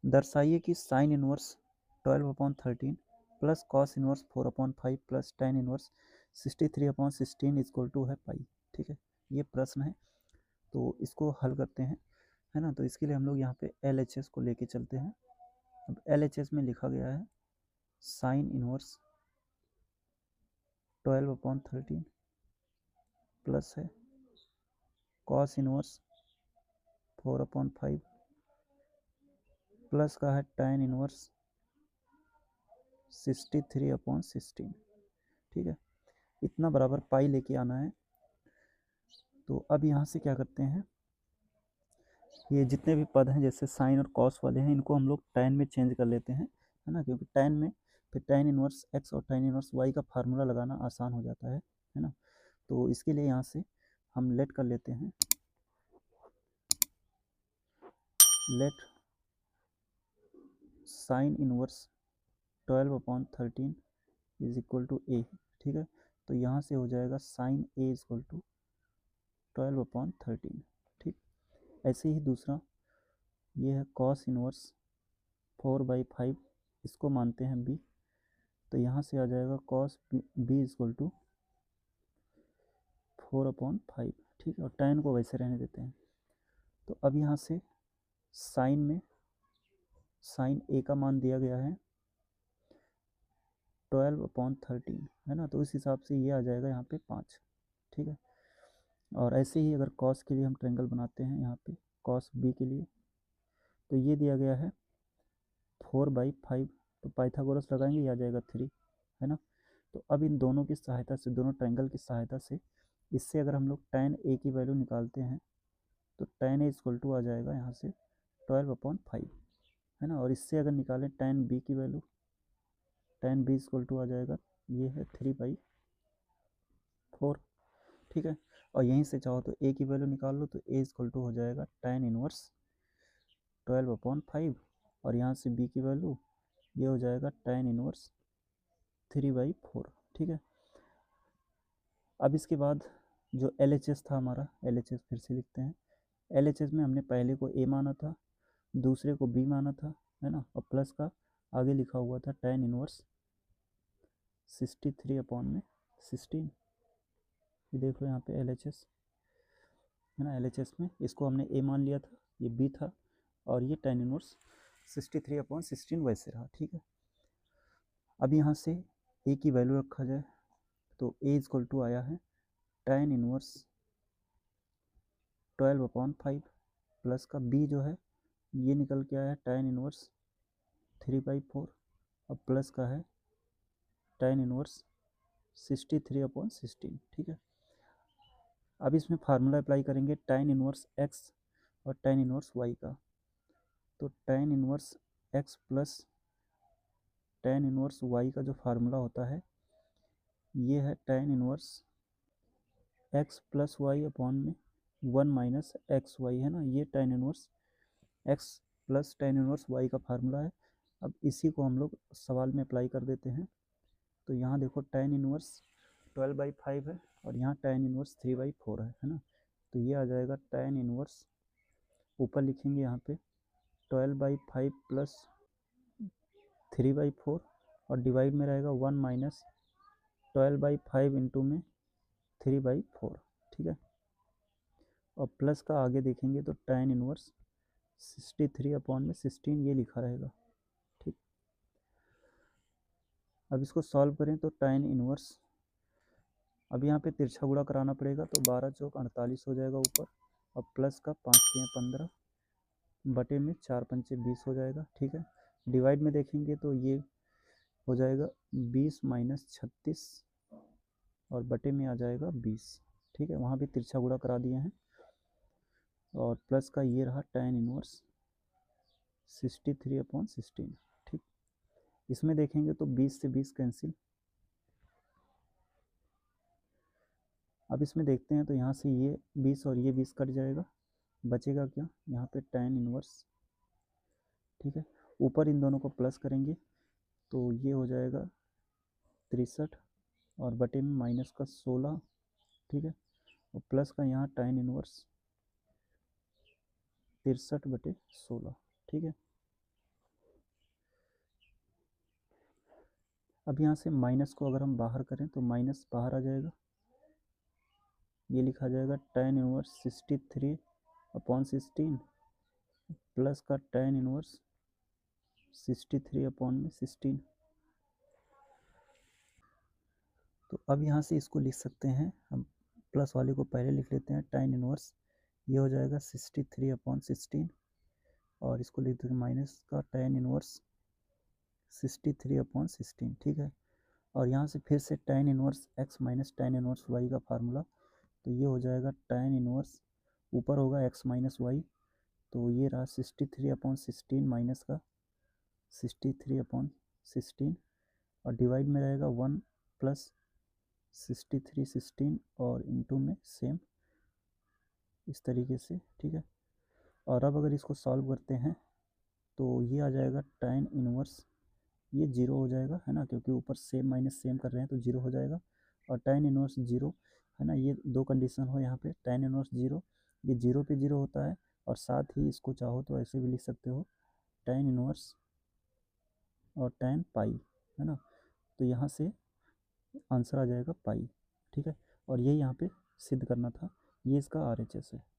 दर्शाइए कि sine inverse 12/13 plus cos inverse 4/5 plus tan inverse 63/16 equal to है pi. ठीक है, ये प्रश्न है, तो इसको हल करते हैं, है ना। तो इसके लिए हम लोग यहाँ पे LHS को लेके चलते हैं। अब LHS में लिखा गया है साइन इनवर्स 12/13 प्लस है कॉस इनवर्स 4/5 प्लस का है tan इनवर्स 63/16। ठीक है, इतना बराबर पाई लेके आना है। तो अब यहाँ से क्या करते हैं, ये जितने भी पद हैं जैसे साइन और कॉस वाले हैं, इनको हम लोग tan में चेंज कर लेते हैं, है ना, क्योंकि tan में फिर tan इनवर्स x और tan इनवर्स y का फार्मूला लगाना आसान हो जाता है ना। तो इसके लिए यहाँ से हम लेट कर लेते हैं, let sine inverse 12/13 is equal to a। ठीक है, तो यहाँ से हो जाएगा साइन a इक्वल टू 12/13। ठीक, ऐसे ही दूसरा ये है कॉस इनवर्स 4/5, इसको मानते हैं b, तो यहाँ से आ जाएगा कॉस b इक्वल टू 4/5। ठीक है, और tan को वैसे रहने देते हैं। तो अब यहाँ से साइन में साइन a का मान दिया गया है 12/13, है ना, तो उस हिसाब से ये आ जाएगा यहाँ पे 5। ठीक है, और ऐसे ही अगर कॉस के लिए हम ट्रायंगल बनाते हैं यहाँ पे कॉस b के लिए, तो ये दिया गया है 4/5, तो पाइथागोरस लगाएंगे, ये आ जाएगा 3, है ना। तो अब इन दोनों की सहायता से, दोनों ट्रायंगल की सहायता से, इससे अगर हम लोग tan a की वैल्यू निकालते हैं तो tan a इक्वल टू आ जाएगा यहाँ से 12/5, है ना। और इससे अगर निकालें tan b की वैल्यू, tan b इक्वल टू आ जाएगा, ये है 3/4। ठीक है, और यहीं से चाहो तो a की वैल्यू निकाल लो, तो a इक्वल टू हो जाएगा tan इनवर्स 12/5, और यहाँ से b की वैल्यू ये हो जाएगा tan इनवर्स 3/4। ठीक है, अब इसके बाद जो LHS था हमारा, LHS फिर से लिखते हैं। LHS में हमने पहले को a माना था, दूसरे को b माना था, है ना, और प्लस का आगे लिखा हुआ था tan इनवर्स 63/16। ये देख लो यहाँ पे LHS, है ना, LHS में इसको हमने a मान लिया था, ये b था, और ये tan इनवर्स 63/16 वैसे रहा। ठीक है, अब यहाँ से a की वैल्यू रखा जाए, तो a इक्वल टू आया है tan इनवर्स 12/5 प्लस का b जो है ये निकल के आया tan इनवर्स 3/4, और प्लस का है tan इनवर्स 63/16। ठीक है, अब इसमें फार्मूला अप्लाई करेंगे tan इनवर्स x और tan इनवर्स y का, तो tan inverse x plus tan inverse y का जो फार्मूला होता है ये है tan inverse x plus y upon में 1 माइनस एक्स वाई, है ना, ये tan inverse x plus tan inverse y का फार्मूला है। अब इसी को हम लोग सवाल में अप्लाई कर देते हैं, तो यहाँ देखो tan इनवर्स 12/5 है, और यहाँ tan इनवर्स 3/4 है ना, तो ये आ जाएगा tan इनवर्स, ऊपर लिखेंगे यहाँ पे 12/5 प्लस 3/4, और डिवाइड में रहेगा 1 माइनस 12/5 इंटू में 3/4। ठीक है, और प्लस का आगे देखेंगे तो tan इनवर्स 63/16 ये लिखा रहेगा। ठीक, अब इसको सॉल्व करें तो tan इनवर्स, अब यहाँ पे तिरछा गुणा कराना पड़ेगा, तो 12 चौक 48 हो जाएगा ऊपर, और प्लस का 5 तियाँ 15 बटे में 4 पंचे 20 हो जाएगा। ठीक है, डिवाइड में देखेंगे तो ये हो जाएगा 20 माइनस 36, और बटे में आ जाएगा 20। ठीक है, वहाँ भी तिरछा गुणा करा दिए हैं, और प्लस का ये रहा tan इनवर्स 63/16। ठीक, इसमें देखेंगे तो 20 से 20 कैंसिल। अब इसमें देखते हैं तो यहाँ से ये 20 और ये 20 कट जाएगा, बचेगा क्या, यहाँ पे tan इनवर्स। ठीक है, ऊपर इन दोनों को प्लस करेंगे तो ये हो जाएगा 63, और बटे में माइनस का 16। ठीक है, और प्लस का यहाँ tan इनवर्स 63/16। ठीक है, अब यहाँ से माइनस को अगर हम बाहर करें तो माइनस बाहर आ जाएगा, ये लिखा जाएगा tan इनवर्स 63/16 प्लस का tan इनवर्स 63/16। तो अब यहाँ से इसको लिख सकते हैं हम, प्लस वाले को पहले लिख लेते हैं, tan इनवर्स ये हो जाएगा 63/16 और इसको लिख देते हैं माइनस का tan इनवर्स 63/16, ठीक है। और यहाँ से फिर से tan inverse x minus tan inverse y का फार्मूला, तो ये हो जाएगा tan इनवर्स, ऊपर होगा x माइनस वाई, तो ये रहा 63/16 माइनस का 63/16 और डिवाइड में रहेगा 1 प्लस 63/16 और इंटू में सेम इस तरीके से, ठीक है। और अब अगर इसको सॉल्व करते हैं तो ये आ जाएगा tan इनवर्स, ये जीरो हो जाएगा है ना, क्योंकि ऊपर सेम माइनस सेम कर रहे हैं तो जीरो हो जाएगा। और tan इनवर्स जीरो है ना, ये दो कंडीशन हो यहाँ पे, tan इनवर्स जीरो, ये जीरो पे जीरो होता है। और साथ ही इसको चाहो तो ऐसे भी लिख सकते हो tan इनवर्स और tan पाई, है ना, तो यहाँ से आंसर आ जाएगा पाई, ठीक है। और ये यहाँ पे सिद्ध करना था, ये इसका RHS है।